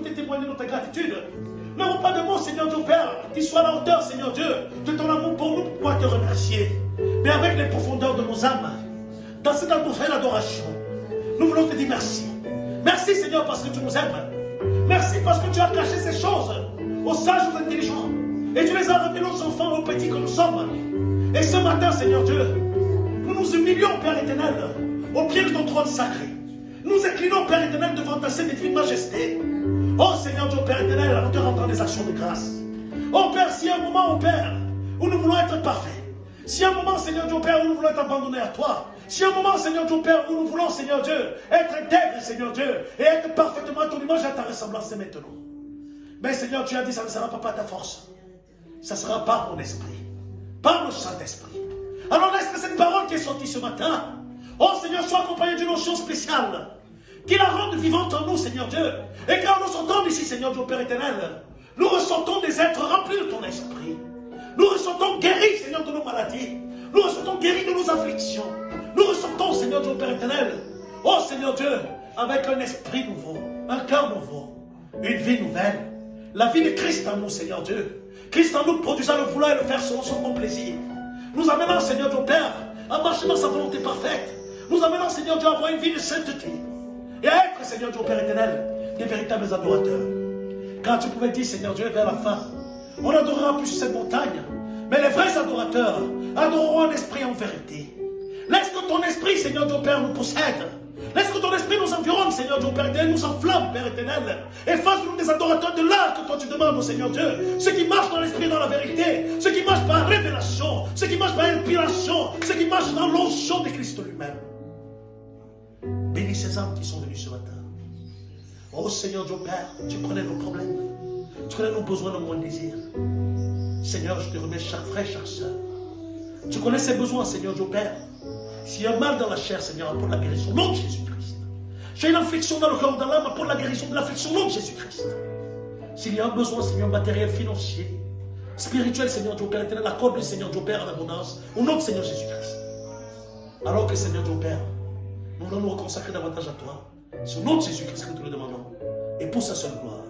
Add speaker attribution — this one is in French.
Speaker 1: te témoigner notre gratitude. Nous n'avons pas de mots, Seigneur Dieu Père, qui soient à la hauteur, Seigneur Dieu, de ton amour pour nous, pour pouvoir te remercier. Mais avec les profondeurs de nos âmes, dans cette atmosphère d'adoration, nous voulons te dire merci. Merci, Seigneur, parce que tu nous aimes. Merci parce que tu as caché ces choses aux sages, aux intelligents. Et tu les as révélées aux enfants, aux petits que nous sommes. Et ce matin, Seigneur Dieu, nous nous humilions, Père éternel, au pied de ton trône sacré. Nous inclinons, Père éternel, devant ta sainte et divine majesté. Oh Seigneur Dieu, Père éternel, nous te rendons des actions de grâce. Oh Père, s'il y a un moment, oh Père, où nous voulons être parfaits, s'il y a un moment, Seigneur Dieu, Père, où nous voulons être abandonnés à toi, s'il y a un moment, Seigneur Dieu, Père, où nous voulons, Seigneur Dieu, être intègres, Seigneur Dieu, et être parfaitement à ton image et à ta ressemblance, c'est maintenant. Mais Seigneur, tu as dit, ça ne sera pas par ta force, ça sera par mon esprit, par le Saint-Esprit. Alors laisse que cette parole qui est sortie ce matin, oh Seigneur, soit accompagnée d'une notion spéciale, qui la rende vivante en nous, Seigneur Dieu. Et quand nous sortons d'ici, Seigneur Dieu, Père éternel, nous ressentons des êtres remplis de ton esprit. Nous ressentons guéris, Seigneur, de nos maladies. Nous ressentons guéris de nos afflictions. Nous ressentons, Seigneur Dieu, Père éternel, oh Seigneur Dieu, avec un esprit nouveau, un cœur nouveau, une vie nouvelle. La vie de Christ en nous, Seigneur Dieu. Christ en nous produisant le vouloir et le faire selon son bon plaisir. Nous amenons, Seigneur Dieu, Père, à marcher dans sa volonté parfaite. Nous amenons, Seigneur Dieu, à avoir une vie de sainteté. Et à être, Seigneur Dieu, Père éternel, des véritables adorateurs. Quand tu pouvais dire, Seigneur Dieu, vers la fin, on n'adorera plus sur cette montagne, mais les vrais adorateurs adoreront en esprit et en vérité. Laisse que ton esprit, Seigneur Dieu, Père, nous possède. Laisse que ton esprit nous environne, Seigneur Dieu, Père éternel, nous enflamme, Père éternel. Et fasse-nous des adorateurs de l'art que toi tu demandes, Seigneur Dieu. Ceux qui marchent dans l'esprit et dans la vérité. Ceux qui marchent par révélation. Ceux qui marchent par inspiration. Ceux qui marchent dans l'onction de Christ lui-même. Bénis ces âmes qui sont venues ce matin. Oh Seigneur Dieu Père, tu connais nos problèmes. Tu connais nos besoins, nos moins désirs. Seigneur, je te remets chaque frère, chaque soeur. Tu connais ses besoins, Seigneur Dieu Père. S'il y a un mal dans la chair, Seigneur, apporte la guérison au nom de Jésus-Christ. J'ai une affliction dans le corps ou dans l'âme, apporte la guérison de l'affliction au nom de Jésus-Christ. S'il y a un besoin, Seigneur, matériel, financier, spirituel, Seigneur Dieu Père, éternel, accorde le Seigneur Dieu Père en abondance, au nom de Seigneur Jésus-Christ. Alors que Seigneur Dieu Père, nous voulons nous reconsacrer davantage à toi. C'est au nom de Jésus-Christ que nous te le demandons. Et pour sa seule gloire.